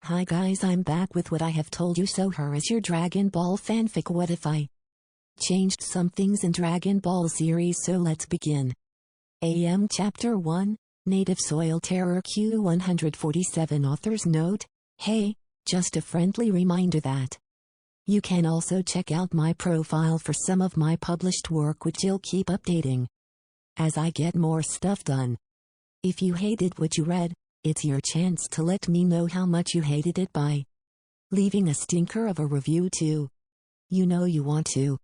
Hi guys, I'm back with what I have told you so. Her is your Dragon Ball fanfic. What if I changed some things in Dragon Ball series? So let's begin. AM Chapter 1, Native Soil Terror Q147. Author's note: hey, just a friendly reminder that you can also check out my profile for some of my published work, which I'll keep updating as I get more stuff done. If you hated what you read, it's your chance to let me know how much you hated it by leaving a stinker of a review too. You know you want to.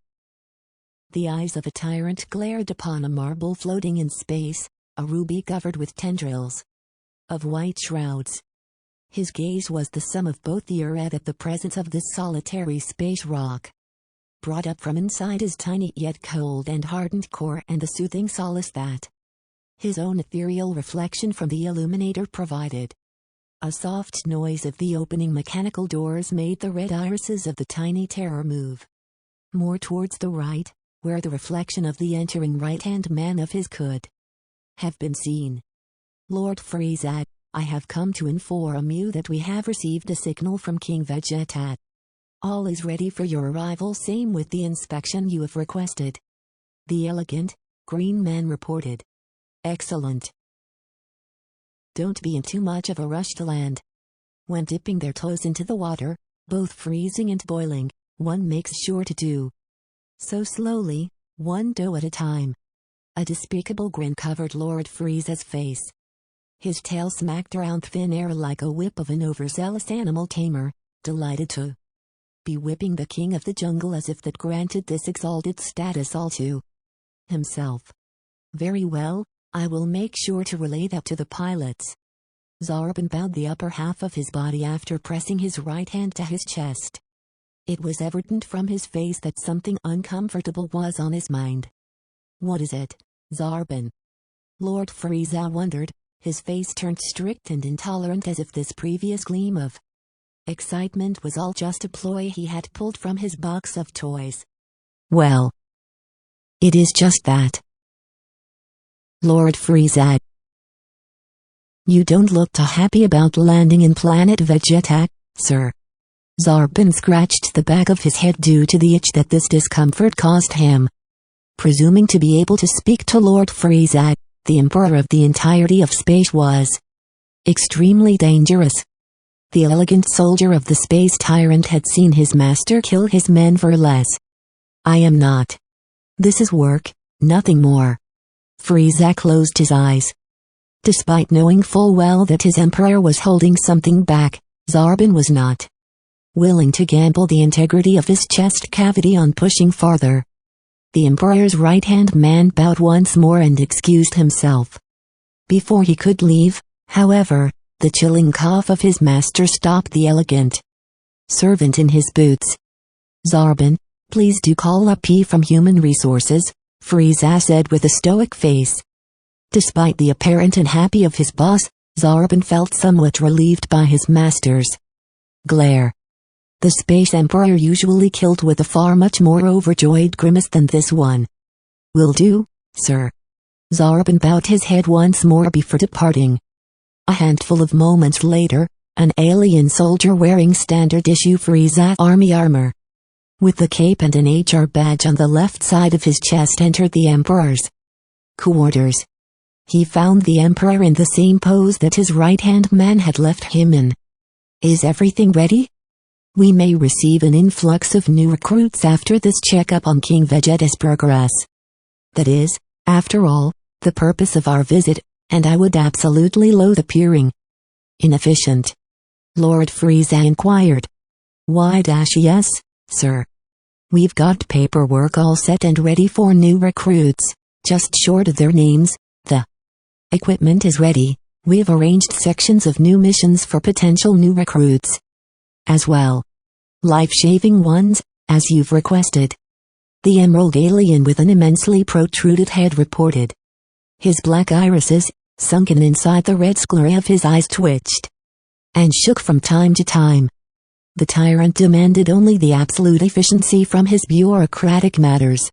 The eyes of a tyrant glared upon a marble floating in space, a ruby covered with tendrils of white shrouds. His gaze was the sum of both the dread at the presence of this solitary space rock, brought up from inside his tiny yet cold and hardened core, and the soothing solace that his own ethereal reflection from the illuminator provided. A soft noise of the opening mechanical doors made the red irises of the tiny terror move more towards the right, where the reflection of the entering right-hand man of his could have been seen. Lord Frieza, I have come to inform you that we have received a signal from King Vegeta. All is ready for your arrival, same with the inspection you have requested. The elegant, green man reported. Excellent. Don't be in too much of a rush to land. When dipping their toes into the water, both freezing and boiling, one makes sure to do so slowly, one dough at a time. A despicable grin covered Lord Frieza's face. His tail smacked around thin air like a whip of an overzealous animal tamer, delighted to be whipping the king of the jungle, as if that granted this exalted status all to himself. Very well, I will make sure to relay that to the pilots. Zarbon bowed the upper half of his body after pressing his right hand to his chest. It was evident from his face that something uncomfortable was on his mind. What is it, Zarbon? Lord Frieza wondered, his face turned strict and intolerant, as if this previous gleam of excitement was all just a ploy he had pulled from his box of toys. Well, it is just that, Lord Frieza. You don't look too happy about landing in planet Vegeta, sir. Zarbon scratched the back of his head due to the itch that this discomfort caused him. Presuming to be able to speak to Lord Frieza, the emperor of the entirety of space, was extremely dangerous. The elegant soldier of the space tyrant had seen his master kill his men for less. I am not. This is work, nothing more. Frieza closed his eyes. Despite knowing full well that his emperor was holding something back, Zarbon was not willing to gamble the integrity of his chest cavity on pushing farther. The emperor's right-hand man bowed once more and excused himself. Before he could leave, however, the chilling cough of his master stopped the elegant servant in his boots. Zarbon, please do call up P from Human Resources, Frieza said with a stoic face. Despite the apparent unhappy of his boss, Zarbon felt somewhat relieved by his master's glare. The Space Emperor usually killed with a far much more overjoyed grimace than this one. Will do, sir. Zarbon bowed his head once more before departing. A handful of moments later, an alien soldier wearing standard issue Frieza army armor, with the cape and an HR badge on the left side of his chest, entered the Emperor's quarters. He found the Emperor in the same pose that his right-hand man had left him in. Is everything ready? We may receive an influx of new recruits after this checkup on King Vegeta's progress. That is, after all, the purpose of our visit, and I would absolutely loathe appearing inefficient. Lord Frieza inquired. Why? Yes, sir. We've got paperwork all set and ready for new recruits, just short of their names. The equipment is ready. We've arranged sections of new missions for potential new recruits as well. Life-saving ones, as you've requested. The emerald alien with an immensely protruded head reported. His black irises, sunken inside the red sclera of his eyes, twitched and shook from time to time. The tyrant demanded only the absolute efficiency from his bureaucratic matters.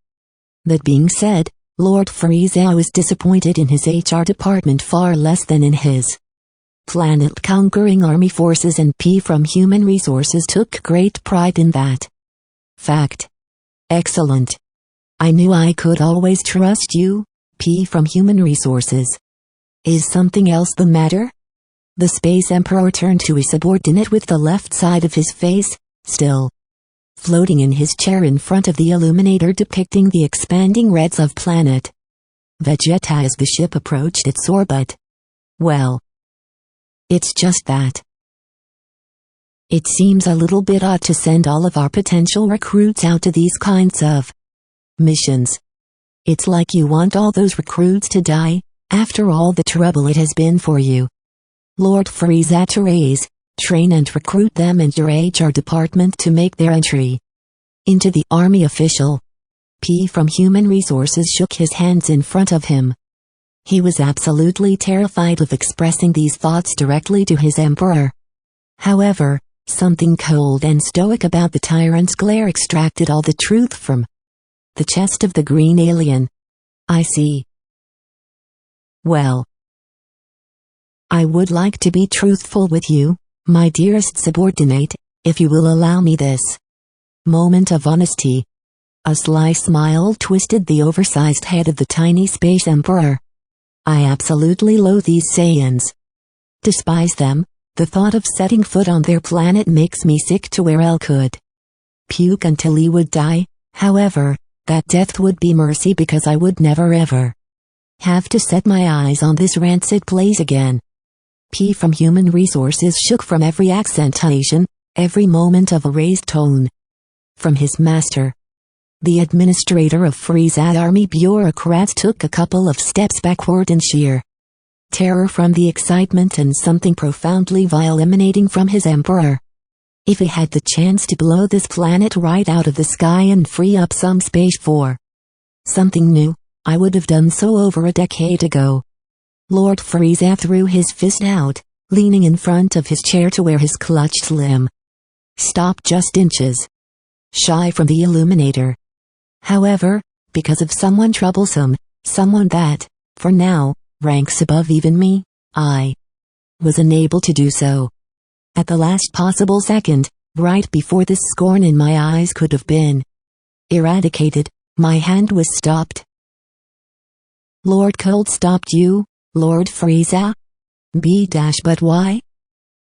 That being said, Lord Frieza was disappointed in his HR department far less than in his planet-conquering army forces, and P from Human Resources took great pride in that fact. Excellent. I knew I could always trust you, P from Human Resources. Is something else the matter? The Space Emperor turned to his subordinate with the left side of his face, still floating in his chair in front of the illuminator depicting the expanding reds of planet Vegeta as the ship approached its orbit. Well, it's just that it seems a little bit odd to send all of our potential recruits out to these kinds of missions. It's like you want all those recruits to die, after all the trouble it has been for you, Lord Frieza, to raise, train and recruit them and your HR department to make their entry into the army. Official P from Human Resources shook his hands in front of him. He was absolutely terrified of expressing these thoughts directly to his emperor. However, something cold and stoic about the tyrant's glare extracted all the truth from the chest of the green alien. I see. Well, I would like to be truthful with you, my dearest subordinate, if you will allow me this moment of honesty. A sly smile twisted the oversized head of the tiny space emperor. I absolutely loathe these Saiyans. Despise them. The thought of setting foot on their planet makes me sick to where I could puke until he would die. However, that death would be mercy because I would never ever have to set my eyes on this rancid place again. P from Human Resources shook from every accentuation, every moment of a raised tone. From his master, the administrator of Frieza army bureaucrats took a couple of steps backward in sheer terror from the excitement and something profoundly vile emanating from his emperor. If he had the chance to blow this planet right out of the sky and free up some space for something new, I would have done so over a decade ago. Lord Frieza threw his fist out, leaning in front of his chair to where his clutched limb stopped just inches shy from the illuminator. However, because of someone troublesome, someone that, for now, ranks above even me, I was unable to do so. At the last possible second, right before this scorn in my eyes could have been eradicated, my hand was stopped. Lord Cold stopped you, Lord Frieza? But why?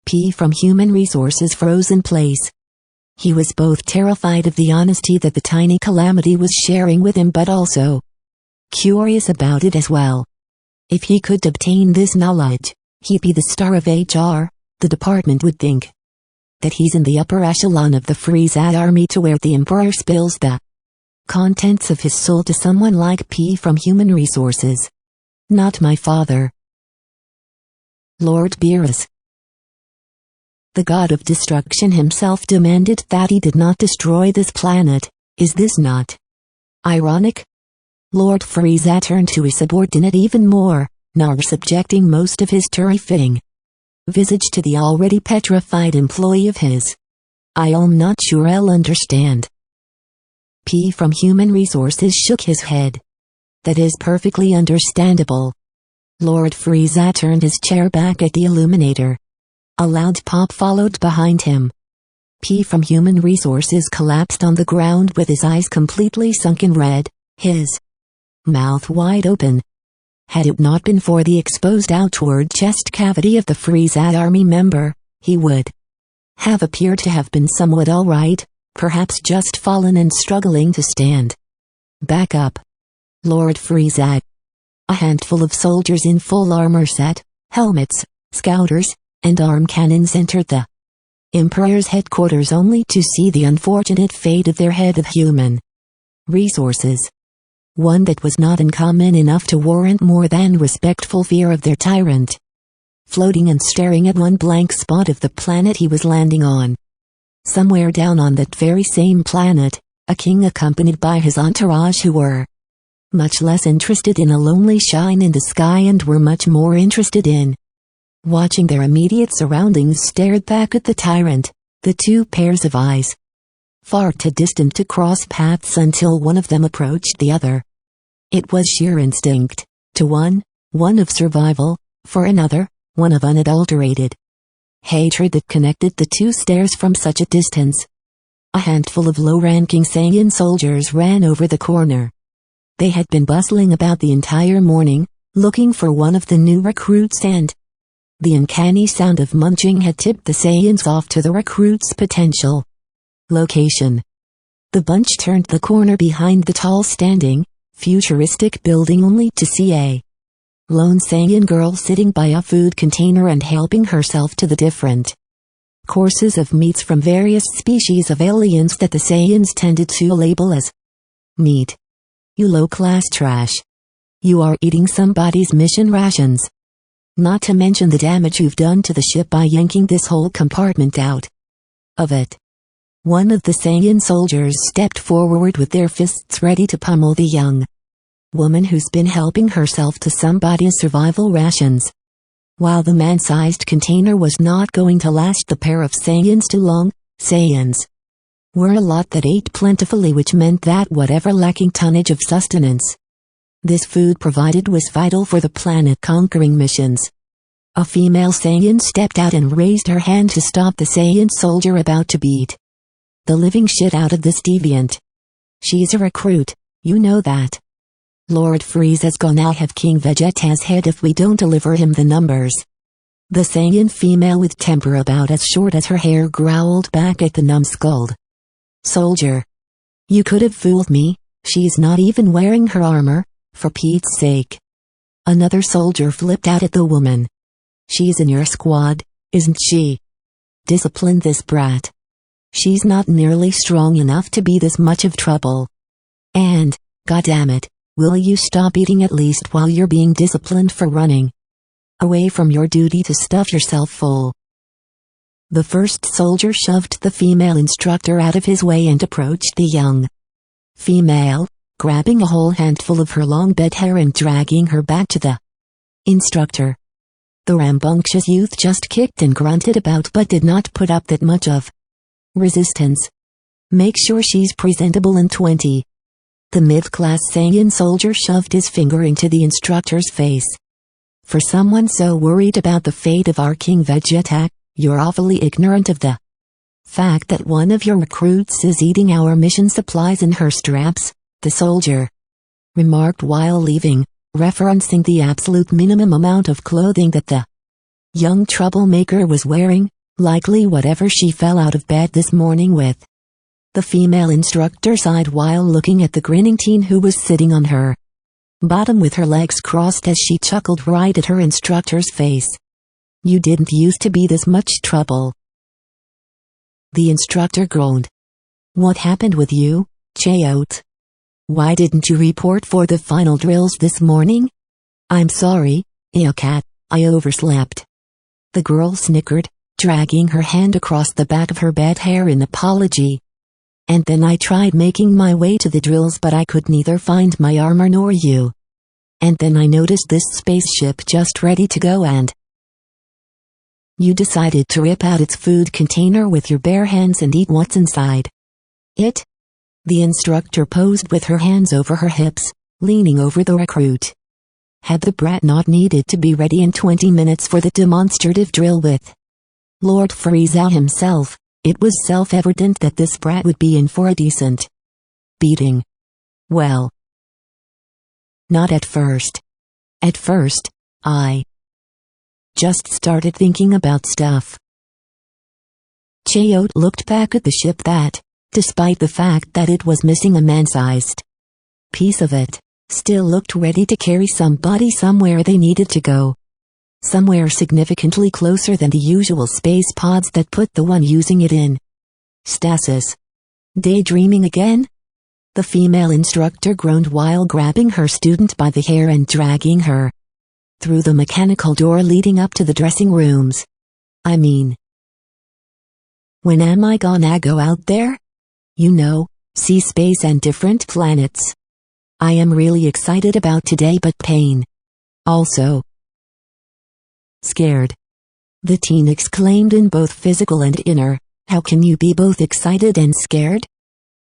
P from Human Resources froze in place. He was both terrified of the honesty that the tiny calamity was sharing with him but also curious about it as well. If he could obtain this knowledge, he'd be the star of HR. The department would think that he's in the upper echelon of the Frieza army to where the Emperor spills the contents of his soul to someone like P from Human Resources. Not my father. Lord Beerus, the god of destruction himself, demanded that he did not destroy this planet. Is this not ironic? Lord Frieza turned to his subordinate even more, now subjecting most of his terrifying visage to the already petrified employee of his. I'm not sure I'll understand. P from Human Resources shook his head. That is perfectly understandable. Lord Frieza turned his chair back at the illuminator. A loud pop followed behind him. P from Human Resources collapsed on the ground with his eyes completely sunken red, his mouth wide open. Had it not been for the exposed outward chest cavity of the Frieza army member, he would have appeared to have been somewhat alright, perhaps just fallen and struggling to stand back up. Lord Frieza. A handful of soldiers in full armor set, helmets, scouters, and arm cannons entered the Emperor's headquarters only to see the unfortunate fate of their head of Human Resources. One that was not uncommon enough to warrant more than respectful fear of their tyrant. Floating and staring at one blank spot of the planet he was landing on. Somewhere down on that very same planet, a king accompanied by his entourage who were much less interested in a lonely shine in the sky and were much more interested in watching their immediate surroundings, stared back at the tyrant, the two pairs of eyes far too distant to cross paths until one of them approached the other. It was sheer instinct, to one of survival, for another, one of unadulterated hatred that connected the two stares from such a distance. A handful of low-ranking Saiyan soldiers ran over the corner. They had been bustling about the entire morning, looking for one of the new recruits, and the uncanny sound of munching had tipped the Saiyans off to the recruit's potential location. The bunch turned the corner behind the tall standing, futuristic building only to see a lone Saiyan girl sitting by a food container and helping herself to the different courses of meats from various species of aliens that the Saiyans tended to label as meat. You low-class trash. You are eating somebody's mission rations. Not to mention the damage you've done to the ship by yanking this whole compartment out of it. One of the Saiyan soldiers stepped forward with their fists ready to pummel the young woman who's been helping herself to somebody's survival rations. While the man-sized container was not going to last the pair of Saiyans too long, Saiyans were a lot that ate plentifully, which meant that whatever lacking tonnage of sustenance this food provided was vital for the planet-conquering missions. A female Saiyan stepped out and raised her hand to stop the Saiyan soldier about to beat the living shit out of this deviant. She's a recruit, you know that. Lord Frieza's gonna have King Vegeta's head if we don't deliver him the numbers. The Saiyan female with temper about as short as her hair growled back at the numbskulled soldier. You could have fooled me, she's not even wearing her armor, for Pete's sake. Another soldier flipped out at the woman. She's in your squad, isn't she? Discipline this brat. She's not nearly strong enough to be this much of trouble. And, goddammit, will you stop eating at least while you're being disciplined for running away from your duty to stuff yourself full? The first soldier shoved the female instructor out of his way and approached the young female, grabbing a whole handful of her long bed hair and dragging her back to the instructor. The rambunctious youth just kicked and grunted about but did not put up that much of resistance. Make sure she's presentable in 20. The mid-class Saiyan soldier shoved his finger into the instructor's face. For someone so worried about the fate of our King Vegeta, you're awfully ignorant of the fact that one of your recruits is eating our mission supplies in her straps, the soldier remarked while leaving, referencing the absolute minimum amount of clothing that the young troublemaker was wearing, likely whatever she fell out of bed this morning with. The female instructor sighed while looking at the grinning teen who was sitting on her bottom with her legs crossed as she chuckled right at her instructor's face. You didn't used to be this much trouble. The instructor groaned. What happened with you, Chaot? Why didn't you report for the final drills this morning? I'm sorry, Eocat, I overslept. The girl snickered, dragging her hand across the back of her bed hair in apology. And then I tried making my way to the drills but I could neither find my armor nor you. And then I noticed this spaceship just ready to go and you decided to rip out its food container with your bare hands and eat what's inside it? The instructor posed with her hands over her hips, leaning over the recruit. Had the brat not needed to be ready in 20 minutes for the demonstrative drill with Lord Frieza himself, it was self-evident that this brat would be in for a decent beating. Well, not at first. At first, I just started thinking about stuff. Chaot looked back at the ship that, despite the fact that it was missing a man-sized piece of it, still looked ready to carry somebody somewhere they needed to go. Somewhere significantly closer than the usual space pods that put the one using it in stasis. Daydreaming again? The female instructor groaned while grabbing her student by the hair and dragging her through the mechanical door leading up to the dressing rooms. I mean, when am I gonna go out there? You know, see space and different planets. I am really excited about today but pain. Also scared. The teen exclaimed in both physical and inner, how can you be both excited and scared?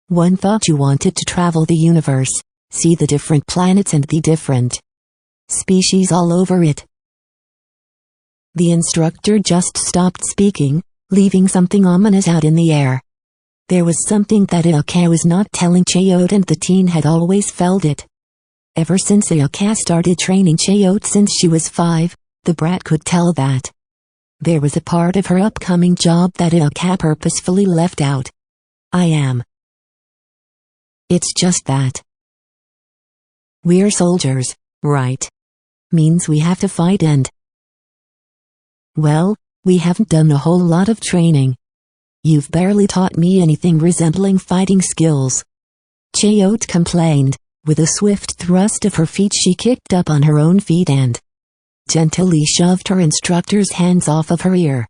One thought you wanted to travel the universe, see the different planets and the different species all over it. The instructor just stopped speaking, leaving something ominous out in the air. There was something that Ioka was not telling Chayot, and the teen had always felt it. Ever since Ioka started training Chayot since she was 5, the brat could tell that there was a part of her upcoming job that Ioka purposefully left out. I am. It's just that we're soldiers, right? Means we have to fight, and well, we haven't done a whole lot of training. You've barely taught me anything resembling fighting skills. Chayot complained. With a swift thrust of her feet, she kicked up on her own feet and gently shoved her instructor's hands off of her ear.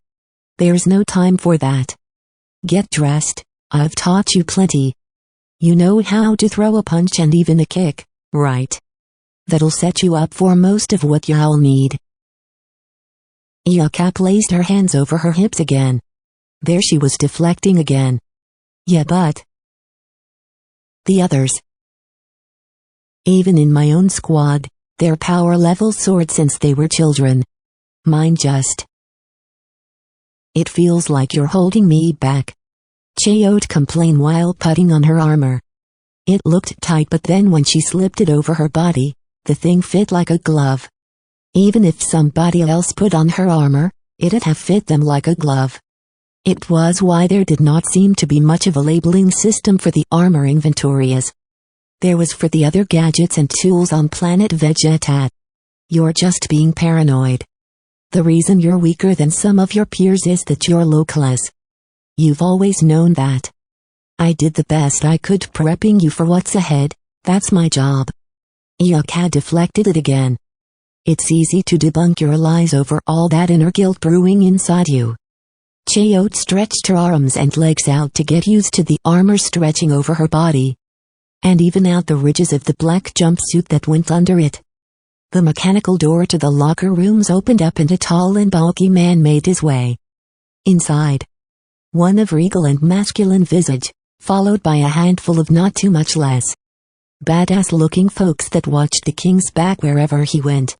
There's no time for that. Get dressed. I've taught you plenty. You know how to throw a punch and even a kick, right? That'll set you up for most of what y'all need. Ioka placed her hands over her hips again. There she was, deflecting again. Yeah, but the others. Even in my own squad, their power levels soared since they were children. Mine just. It feels like you're holding me back. Chayot complained while putting on her armor. It looked tight, but then when she slipped it over her body, the thing fit like a glove. Even if somebody else put on her armor, it'd have fit them like a glove. It was why there did not seem to be much of a labeling system for the armor inventory as there was for the other gadgets and tools on planet Vegetat. You're just being paranoid. The reason you're weaker than some of your peers is that you're localess. You've always known that. I did the best I could prepping you for what's ahead. That's my job. Ioka deflected it again. It's easy to debunk your lies over all that inner guilt brewing inside you. Chayot stretched her arms and legs out to get used to the armor stretching over her body, and even out the ridges of the black jumpsuit that went under it. The mechanical door to the locker rooms opened up and a tall and bulky man made his way inside. One of regal and masculine visage, followed by a handful of not too much less badass-looking folks that watched the king's back wherever he went.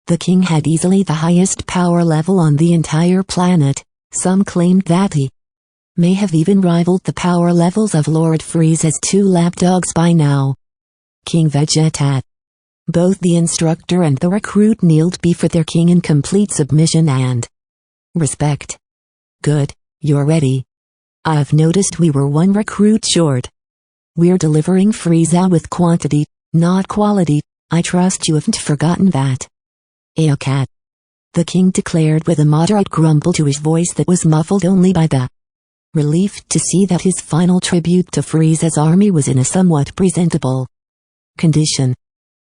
The king had easily the highest power level on the entire planet. Some claimed that he may have even rivaled the power levels of Lord Frieza's 2 lapdogs by now. King Vegetat. Both the instructor and the recruit kneeled before their king in complete submission and respect. Good, you're ready. I've noticed we were one recruit short. We're delivering Frieza with quantity, not quality. I trust you haven't forgotten that. Ioka, the king declared with a moderate grumble to his voice that was muffled only by the relief to see that his final tribute to Frieza's army was in a somewhat presentable condition.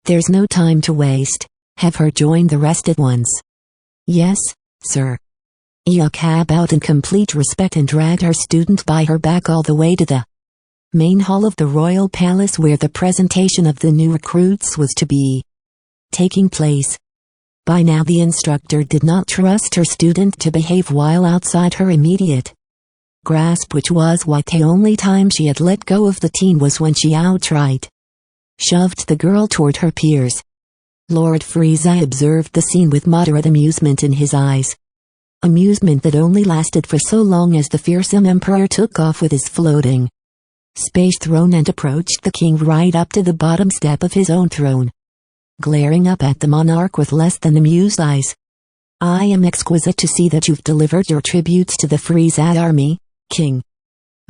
There's no time to waste. Have her join the rest at once. Yes, sir. Ioka bowed in complete respect and dragged her student by her back all the way to the main hall of the royal palace where the presentation of the new recruits was to be taking place. By now the instructor did not trust her student to behave while outside her immediate grasp, which was why the only time she had let go of the teen was when she outright shoved the girl toward her peers. Lord Frieza observed the scene with moderate amusement in his eyes. Amusement that only lasted for so long as the fearsome emperor took off with his floating space throne and approached the king right up to the bottom step of his own throne, glaring up at the monarch with less than amused eyes. I am exquisite to see that you've delivered your tributes to the Frieza army, King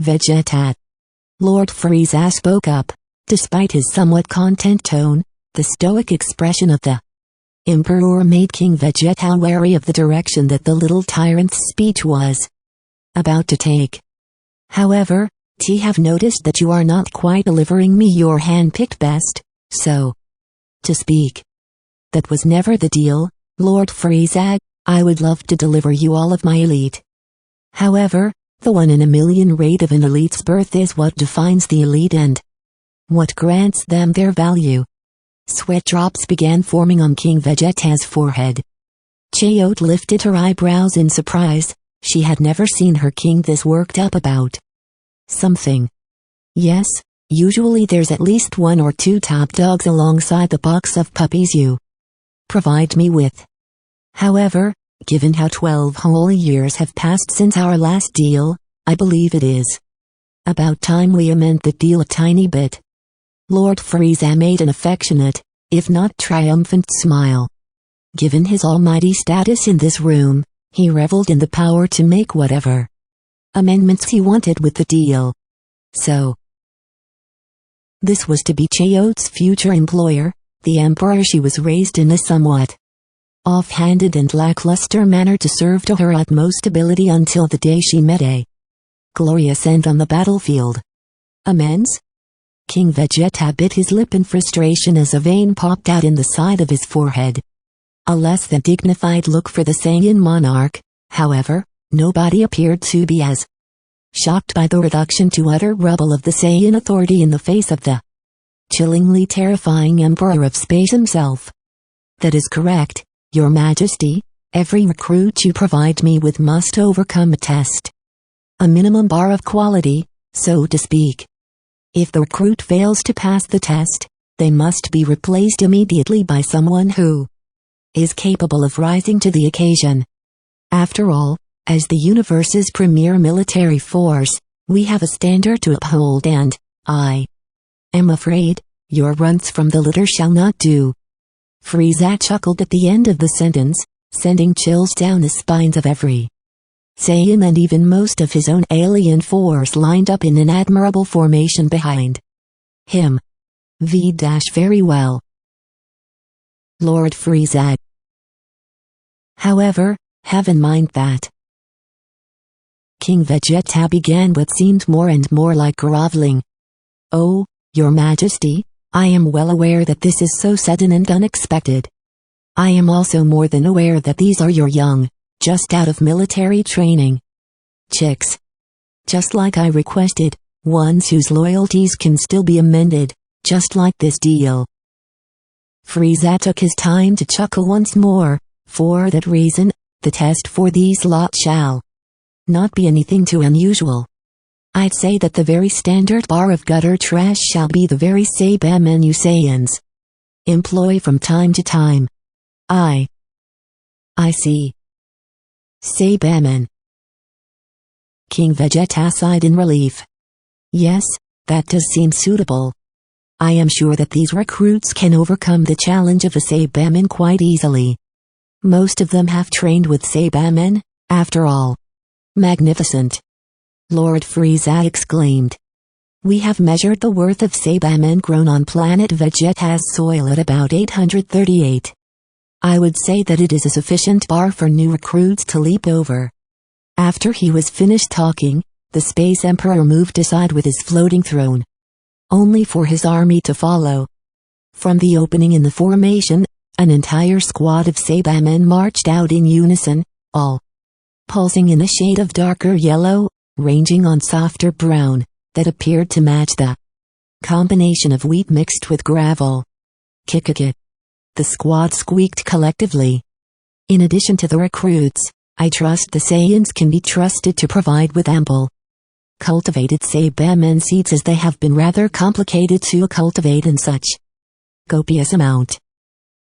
Vegetat. Lord Frieza spoke up. Despite his somewhat content tone, the stoic expression of the emperor made King Vegeta wary of the direction that the little tyrant's speech was about to take. However, I have noticed that you are not quite delivering me your hand-picked best, so to speak. That was never the deal, Lord Frieza. I would love to deliver you all of my elite. However, the 1 in a million rate of an elite's birth is what defines the elite and what grants them their value. Sweat drops began forming on King Vegeta's forehead. Chayot lifted her eyebrows in surprise. She had never seen her king this worked up about something. Yes, usually there's at least 1 or 2 top dogs alongside the box of puppies you provide me with. However, Given how 12 whole years have passed since our last deal, I believe it is about time we amend the deal a tiny bit." Lord Frieza made an affectionate, if not triumphant smile. Given his almighty status in this room, he reveled in the power to make whatever amendments he wanted with the deal. So, this was to be Chayote's future employer, the emperor she was raised in a somewhat off-handed and lackluster manner to serve to her utmost ability until the day she met a glorious end on the battlefield. Amends? King Vegeta bit his lip in frustration as a vein popped out in the side of his forehead. A less than dignified look for the Saiyan monarch. However, nobody appeared to be as shocked by the reduction to utter rubble of the Saiyan authority in the face of the chillingly terrifying Emperor of Space himself. "That is correct, Your Majesty. Every recruit you provide me with must overcome a test. A minimum bar of quality, so to speak. If the recruit fails to pass the test, they must be replaced immediately by someone who is capable of rising to the occasion. After all, as the universe's premier military force, we have a standard to uphold and, I am afraid, your runs from the litter shall not do." Frieza chuckled at the end of the sentence, sending chills down the spines of every Saiyan and even most of his own alien force lined up in an admirable formation behind him. Very well, Lord Frieza. However, have in mind that King Vegeta began what seemed more and more like groveling. "Oh, Your Majesty, I am well aware that this is so sudden and unexpected. I am also more than aware that these are your young, just out of military training chicks. Just like I requested, ones whose loyalties can still be amended, just like this deal." Frieza took his time to chuckle once more. "For that reason, the test for these lot shall not be anything too unusual. I'd say that the very standard bar of gutter trash shall be the very Saibamen you Saiyans employ from time to time." I see. Saibamen." King Vegeta sighed in relief. "Yes, that does seem suitable. I am sure that these recruits can overcome the challenge of a Saibamen quite easily. Most of them have trained with Saibamen, after all." "Magnificent!" Lord Frieza exclaimed. "We have measured the worth of Saibamen grown on planet Vegeta's soil at about 838. I would say that it is a sufficient bar for new recruits to leap over." After he was finished talking, the Space Emperor moved aside with his floating throne, only for his army to follow. From the opening in the formation, an entire squad of Saibamen marched out in unison, all pulsing in a shade of darker yellow, ranging on softer brown, that appeared to match the combination of wheat mixed with gravel. "Kick-a-kit," the squad squeaked collectively. "In addition to the recruits, I trust the Saiyans can be trusted to provide with ample cultivated Saibamen seeds, as they have been rather complicated to cultivate in such copious amount."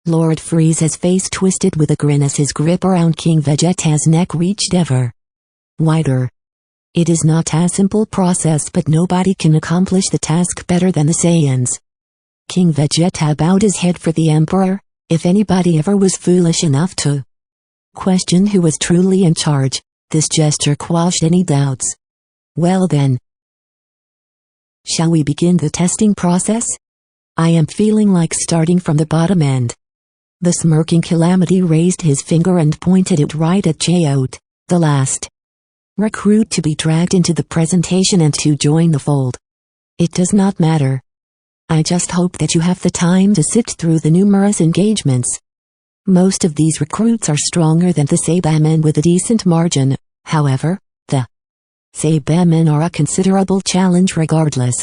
Lord Frieza's face twisted with a grin as his grip around King Vegeta's neck reached ever wider. "It is not a simple process, but nobody can accomplish the task better than the Saiyans." King Vegeta bowed his head for the Emperor. If anybody ever was foolish enough to question who was truly in charge, this gesture quashed any doubts. "Well then, shall we begin the testing process? I am feeling like starting from the bottom end." The smirking Calamity raised his finger and pointed it right at Chayote, the last recruit to be dragged into the presentation and to join the fold. "It does not matter. I just hope that you have the time to sit through the numerous engagements. Most of these recruits are stronger than the Saibamen with a decent margin. However, the Saibamen are a considerable challenge regardless."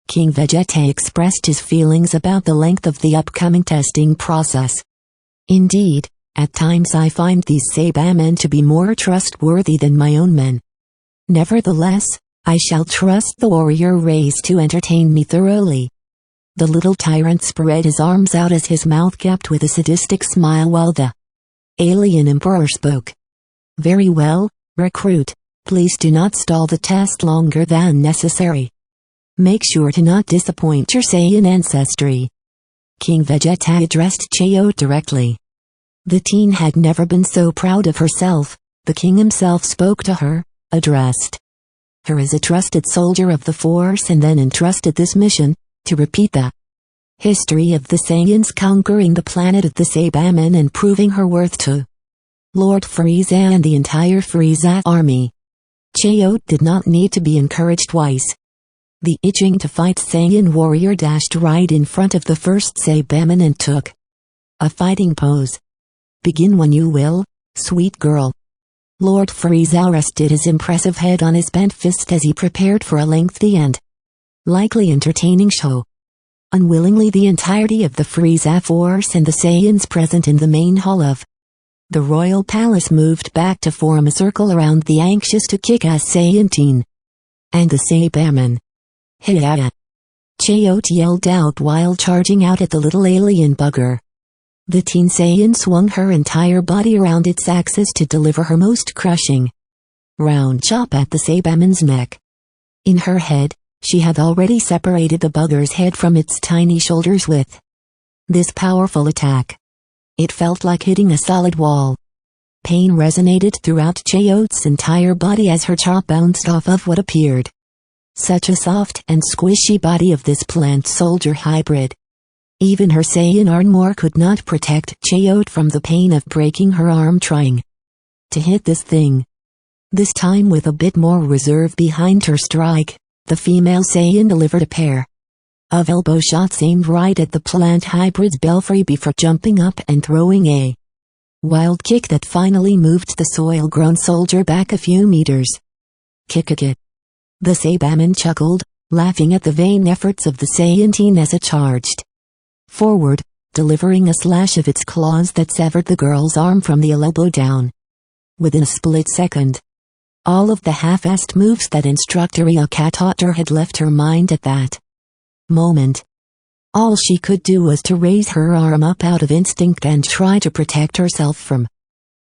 King Vegeta expressed his feelings about the length of the upcoming testing process. "Indeed, at times I find these Saibamen to be more trustworthy than my own men. Nevertheless, I shall trust the warrior race to entertain me thoroughly." The little tyrant spread his arms out as his mouth gapped with a sadistic smile while the Alien Emperor spoke. Very well, recruit. Please do not stall the test longer than necessary. Make sure to not disappoint your Saiyan ancestry. King Vegeta addressed Chaot directly. The teen had never been so proud of herself. The king himself spoke to her, addressed her as a trusted soldier of the Force, and then entrusted this mission, to repeat the history of the Saiyans conquering the planet of the Saibamen and proving her worth to Lord Frieza and the entire Frieza army. Chaot did not need to be encouraged twice. The itching to fight Saiyan warrior dashed right in front of the first Saibaman and took a fighting pose. Begin when you will, sweet girl. Lord Frieza rested his impressive head on his bent fist as he prepared for a lengthy and likely entertaining show. Unwillingly, the entirety of the Frieza Force and the Saiyans present in the main hall of the royal palace moved back to form a circle around the anxious to kick-ass Saiyan teen and the Saibaman. Hey-ya! Chaot yelled out while charging out at the little alien bugger. The teen Saiyan swung her entire body around its axis to deliver her most crushing round chop at the Saibaman's neck. In her head, she had already separated the bugger's head from its tiny shoulders with this powerful attack. It felt like hitting a solid wall. Pain resonated throughout Chaot's entire body as her chop bounced off of what appeared such a soft and squishy body of this plant soldier hybrid. Even her Saiyan armor could not protect Chaot from the pain of breaking her arm trying to hit this thing. This time, with a bit more reserve behind her strike, the female Saiyan delivered a pair of elbow shots aimed right at the plant hybrid's belfry before jumping up and throwing a wild kick that finally moved the soil-grown soldier back a few meters. Kick-a-kit. The Saibaman chuckled, laughing at the vain efforts of the Saiyan teen as it charged forward, delivering a slash of its claws that severed the girl's arm from the elbow down. Within a split second, all of the half-assed moves that instructor Ryuka taught her had left her mind at that moment. All she could do was to raise her arm up out of instinct and try to protect herself from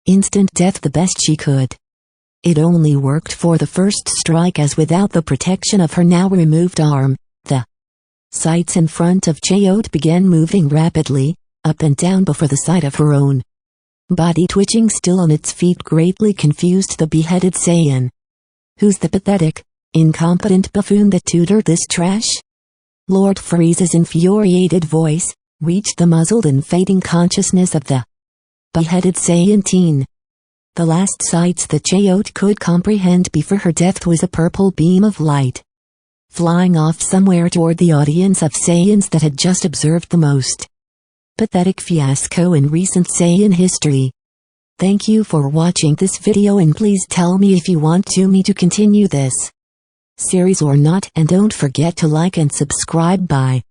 instant death the best she could. It only worked for the first strike, as without the protection of her now removed arm, the sights in front of Chaot began moving rapidly, up and down before the sight of her own body twitching still on its feet greatly confused the beheaded Saiyan. Who's the pathetic, incompetent buffoon that tutored this trash? Lord Frieza's infuriated voice reached the muzzled and fading consciousness of the beheaded Saiyan teen. The last sights that Chaot could comprehend before her death was a purple beam of light flying off somewhere toward the audience of Saiyans that had just observed the most pathetic fiasco in recent Saiyan history. Thank you for watching this video, and please tell me if you want me to continue this series or not, and don't forget to like and subscribe. Bye.